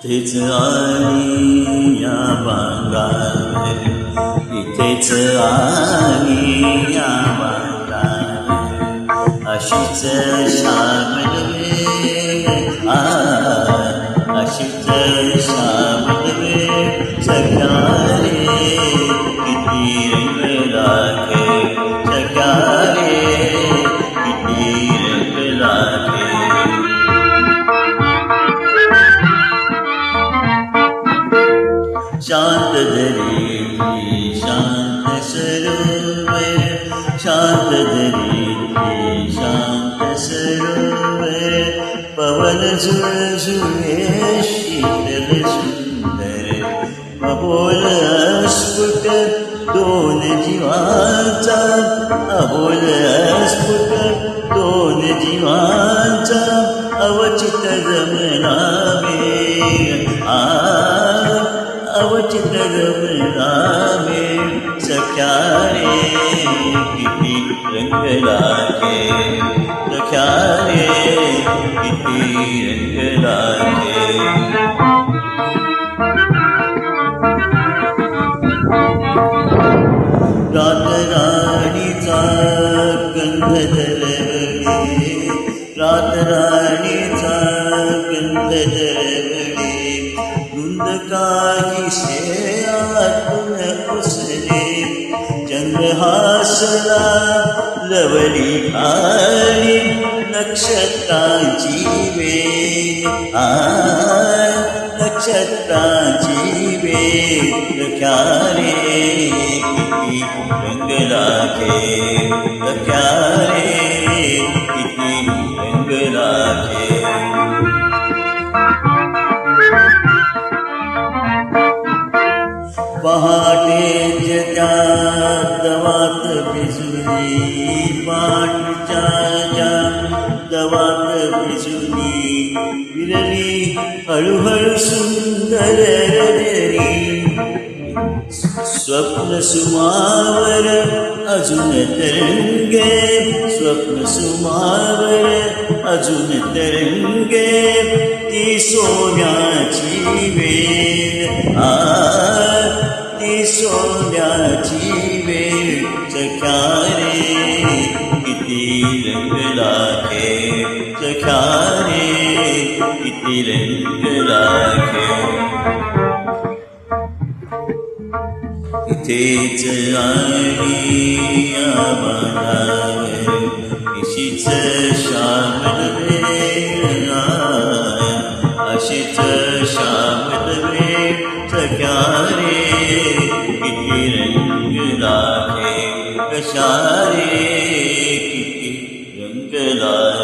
इथेच आली या बांधावर, इथेच आली या बांधावर, अशीच श्यामल वेळ अशीच श्यामल वेळ सख्या रे किती रंग लागे, सख्या रे किती रंग लागे. शांत दरी शांत सरोवर, शांत दरी शांत सरोवर, पवन झुळझुळे शीतल सुंदर, अबोल स्फुट दोन जीवांचा, अबोल स्फुट दोन जीवांचा, अवचित जमला मेळ अवचित रमला मेळ, सख्या रे किती रंग लागे, सख्या रे किती रंग लागे. रात राणीचा गंध दरवळे, रात राणीचा गंध दरवळे, धुंद काहीसे आतून उसले, चंद्र हासला लवली आली, नक्षत्रांची वेल नक्षत्रांची वेल, सख्या रे किती रंग लागे, सख्या रे किती रंग लागे. पहाटेच्या त्या दवात भिजली, पहाटेच्या दवात भिजली, विरली हळूहळू सुंदर रजनी, स्वप्न सुमावर अजून तरंगे, स्वप्न सुमावर अजून तरंगे, ती सोन्याची वेळ ती सोन्याची वेळ, सख्या रे किती रंग लागे, सख्या रे किती रंग लागे. इथेच आली या बांधावर, अशीच श्यामल वेळ अशीच श्यामल वेळ, सख्या रे किती रंग लागे, कशा रे किती रंग लागे.